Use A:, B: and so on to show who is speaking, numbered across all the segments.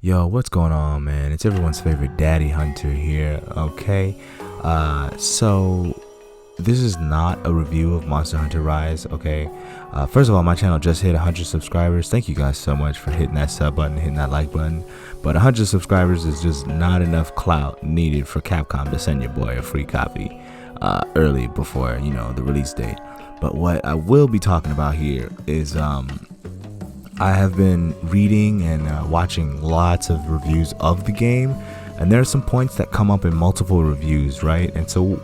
A: Yo, what's going on, man? It's everyone's favorite Daddy Hunter here, okay? So this is not a review of Monster Hunter Rise, okay? First of all, my channel just hit 100 subscribers. Thank you guys so much for hitting that sub button, hitting that like button. But 100 subscribers is just not enough clout needed for Capcom to send your boy a free copy early before, the release date. But what I will be talking about here is I have been reading and watching lots of reviews of the game, and there are some points that come up in multiple reviews, right? And so,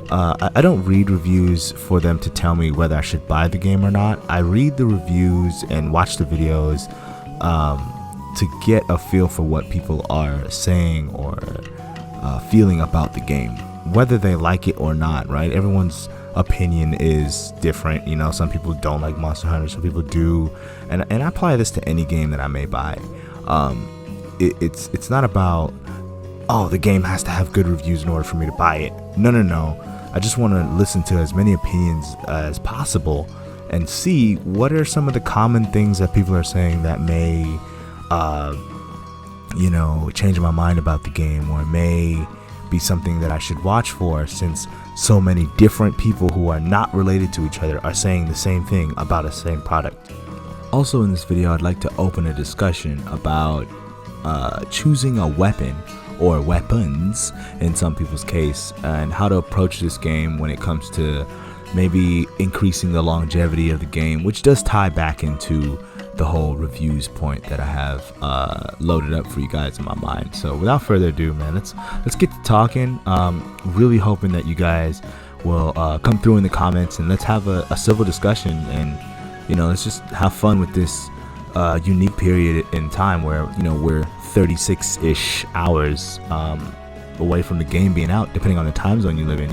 A: I don't read reviews for them to tell me whether I should buy the game or not. I read the reviews and watch the videos to get a feel for what people are saying or feeling about the game, whether they like it or not, right? Everyone's opinion is different. Some people don't like Monster Hunter, some people do, and I apply this to any game that I may buy. It's not about, oh, the game has to have good reviews in order for me to buy it. No. I just want to listen to as many opinions as possible and see what are some of the common things that people are saying that may change my mind about the game, or may be something that I should watch for, since so many different people who are not related to each other are saying the same thing about a same product. Also in this video, I'd like to open a discussion about choosing a weapon or weapons in some people's case, and how to approach this game when it comes to maybe increasing the longevity of the game, which does tie back into the whole reviews point that I have loaded up for you guys in my mind. So without further ado, man, let's get to talking. Really hoping that you guys will come through in the comments, and let's have a civil discussion, and let's just have fun with this unique period in time where we're 36-ish hours away from the game being out, depending on the time zone you live in.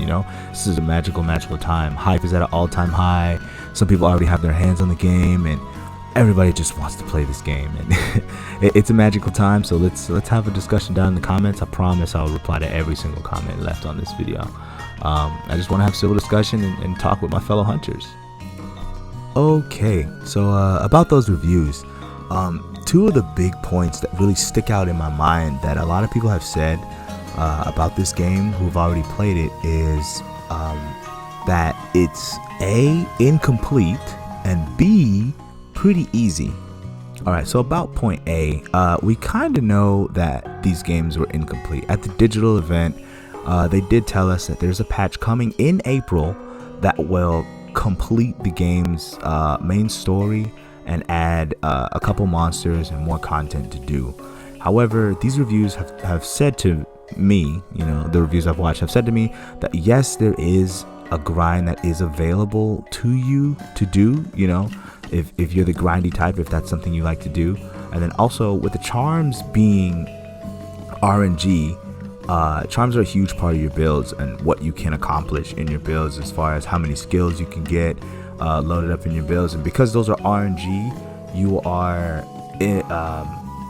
A: This is a magical time. Hype is at an all-time high. Some people already have their hands on the game, and everybody just wants to play this game, and it's a magical time. So let's have a discussion down in the comments. I promise I'll reply to every single comment left on this video. I just want to have civil discussion and talk with my fellow hunters. Okay, so about those reviews, two of the big points that really stick out in my mind that a lot of people have said about this game who've already played it is that it's A, incomplete, and B, pretty easy. Alright, so about point A, we kind of know that these games were incomplete. At the digital event, they did tell us that there's a patch coming in April that will complete the game's main story and add a couple monsters and more content to do. However, these reviews have said to me, the reviews I've watched have said to me that yes, there is a grind that is available to you to do, if you're the grindy type, if that's something you like to do. And then also with the charms being RNG, charms are a huge part of your builds and what you can accomplish in your builds, as far as how many skills you can get loaded up in your builds. And because those are RNG, you are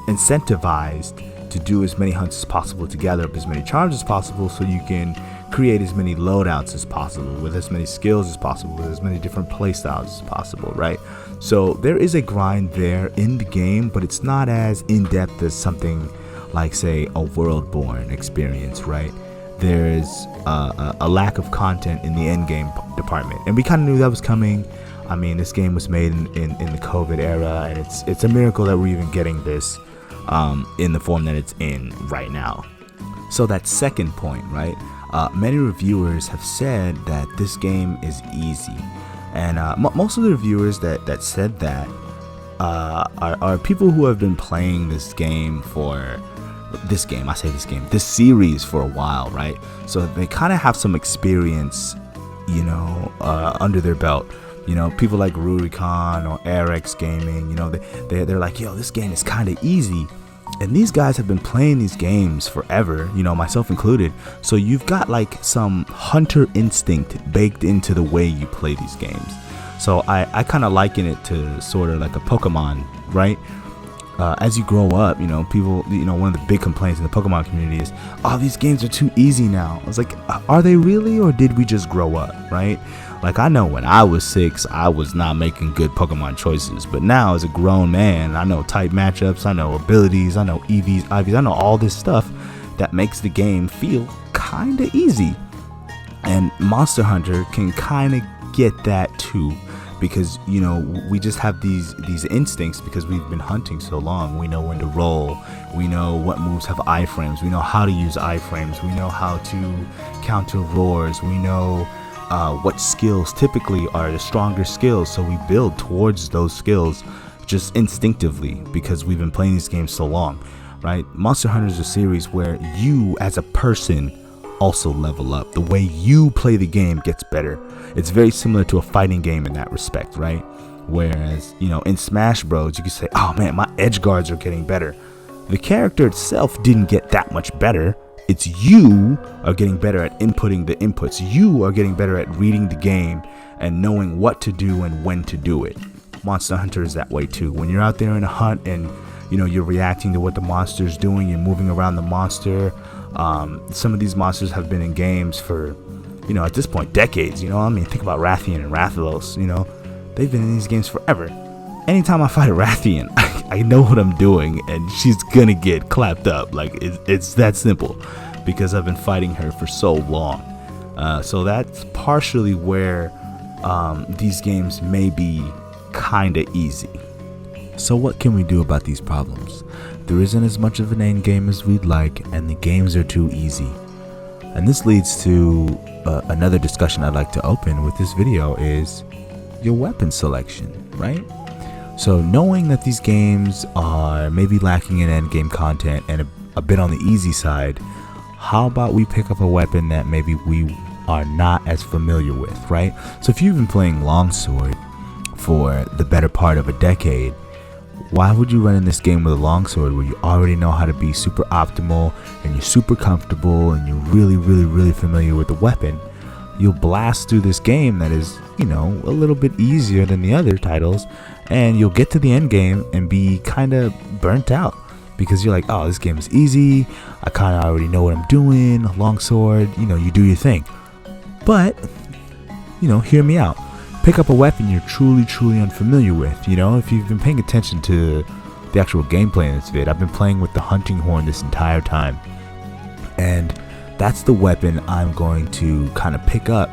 A: incentivized to do as many hunts as possible, to gather up as many charms as possible, so you can create as many loadouts as possible, with as many skills as possible, with as many different playstyles as possible, right? So there is a grind there in the game, but it's not as in-depth as something like, say, a Worldborn experience, right? There's a lack of content in the endgame department, and we kind of knew that was coming. I mean, this game was made in the COVID era, and it's a miracle that we're even getting this in the form that it's in right now. So that second point, right? Many reviewers have said that this game is easy, and most of the reviewers that said that are people who have been playing this series for a while, right? So they kind of have some experience, under their belt. People like Rurikon or Arex Gaming, they're like, yo, this game is kind of easy. And these guys have been playing these games forever, myself included. So you've got like some hunter instinct baked into the way you play these games. So I kind of liken it to sort of like a Pokemon, right? As you grow up, people, one of the big complaints in the Pokemon community is, oh, these games are too easy now. I was like, are they really, or did we just grow up, right? Like, I know when I was 6, I was not making good Pokemon choices, but now as a grown man, I know type matchups, I know abilities, I know EVs, IVs, I know all this stuff that makes the game feel kind of easy. And Monster Hunter can kind of get that too, because, you know, we just have these instincts because we've been hunting so long. We know when to roll, we know what moves have iframes, we know how to use iframes, we know how to counter roars, we know what skills typically are the stronger skills, so we build towards those skills just instinctively because we've been playing these games so long, right? Monster Hunter is a series where you as a person also level up. The way you play the game gets better. It's very similar to a fighting game in that respect, right? Whereas, you know, in Smash Bros, you can say, oh man, my edge guards are getting better. The character itself didn't get that much better. It's you are getting better at inputting the inputs. You are getting better at reading the game and knowing what to do and when to do it. Monster Hunter is that way too. When you're out there in a hunt and, you know, you're reacting to what the monster is doing, you're moving around the monster. Some of these monsters have been in games for, you know, at this point, decades. You know, I mean, think about Rathian and Rathalos. You know, they've been in these games forever. Anytime I fight a Rathian, I know what I'm doing, and she's gonna get clapped up. Like, it's that simple, because I've been fighting her for so long. So that's partially where these games may be kind of easy. So what can we do about these problems? There isn't as much of an end game as we'd like, and the games are too easy. And this leads to another discussion I'd like to open with this video, is your weapon selection, right? So knowing that these games are maybe lacking in end game content and a bit on the easy side, how about we pick up a weapon that maybe we are not as familiar with, right? So if you've been playing Longsword for the better part of a decade, why would you run in this game with a longsword where you already know how to be super optimal and you're super comfortable and you're really familiar with the weapon? You'll blast through this game that is, you know, a little bit easier than the other titles, and you'll get to the end game and be kind of burnt out because you're like, oh, this game is easy, I kind of already know what I'm doing, longsword, you know, you do your thing. But, you know, hear me out. Pick up a weapon you're truly unfamiliar with. You know, if you've been paying attention to the actual gameplay in this vid, I've been playing with the hunting horn this entire time, and that's the weapon I'm going to kind of pick up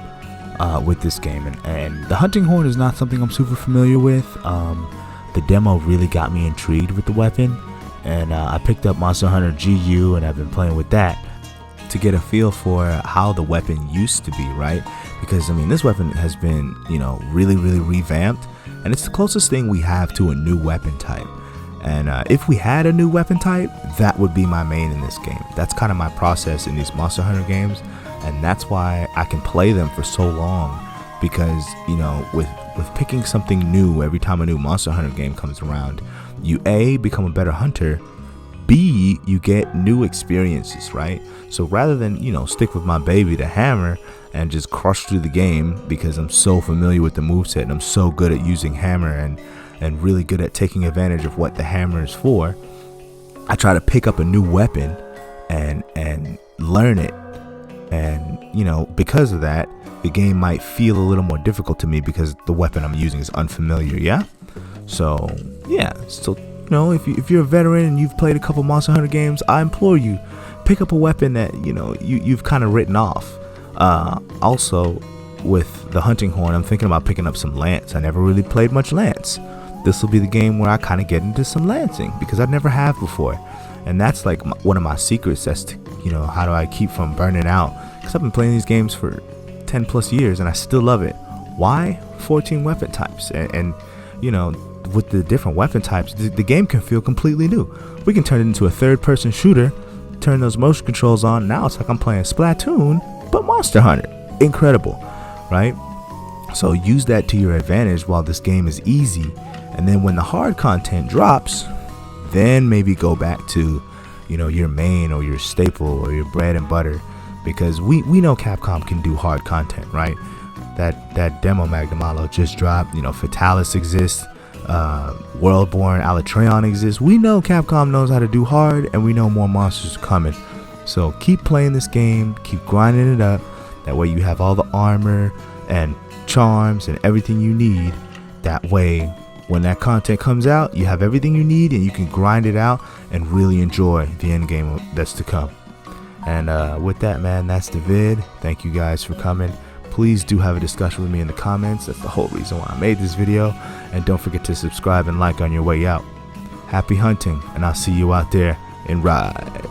A: with this game. And the hunting horn is not something I'm super familiar with. The demo really got me intrigued with the weapon, and I picked up Monster Hunter GU, and I've been playing with that to get a feel for how the weapon used to be, right? Because, I mean, this weapon has been, you know, really revamped, and it's the closest thing we have to a new weapon type. And if we had a new weapon type, that would be my main in this game. That's kind of my process in these Monster Hunter games, and that's why I can play them for so long, because, you know, with picking something new every time a new Monster Hunter game comes around, you A, become a better hunter, B, you get new experiences, right? So rather than, you know, stick with my baby, the hammer, and just crush through the game because I'm so familiar with the moveset and I'm so good at using hammer and really good at taking advantage of what the hammer is for, I try to pick up a new weapon and learn it. And, you know, because of that, the game might feel a little more difficult to me because the weapon I'm using is unfamiliar, yeah? So, yeah, so, you know, if you're a veteran and you've played a couple Monster Hunter games, I implore you, pick up a weapon that, you know, you've kind of written off. Also, with the hunting horn, I'm thinking about picking up some lance. I never really played much lance. This will be the game where I kind of get into some lancing because I never have before. And that's like one of my secrets as to, you know, how do I keep from burning out? Because I've been playing these games for 10 plus years and I still love it. Why? 14 weapon types. And you know, with the different weapon types, the game can feel completely new. We can turn it into a third-person shooter, turn those motion controls on. Now it's like I'm playing Splatoon, but Monster Hunter. Incredible, right? So use that to your advantage while this game is easy. And then when the hard content drops, then maybe go back to, you know, your main or your staple or your bread and butter, because we know Capcom can do hard content, right? That demo Magnum Malo just dropped. You know, Fatalis exists, Worldborn Alatreon exists. We know Capcom knows how to do hard, and we know more monsters are coming. So keep playing this game, keep grinding it up. That way you have all the armor and charms, and everything you need. That way, when that content comes out, you have everything you need and you can grind it out and really enjoy the end game that's to come. And with that, man, that's the vid. Thank you guys for coming. Please do have a discussion with me in the comments. That's the whole reason why I made this video. And don't forget to subscribe and like on your way out. Happy hunting, and I'll see you out there in ride.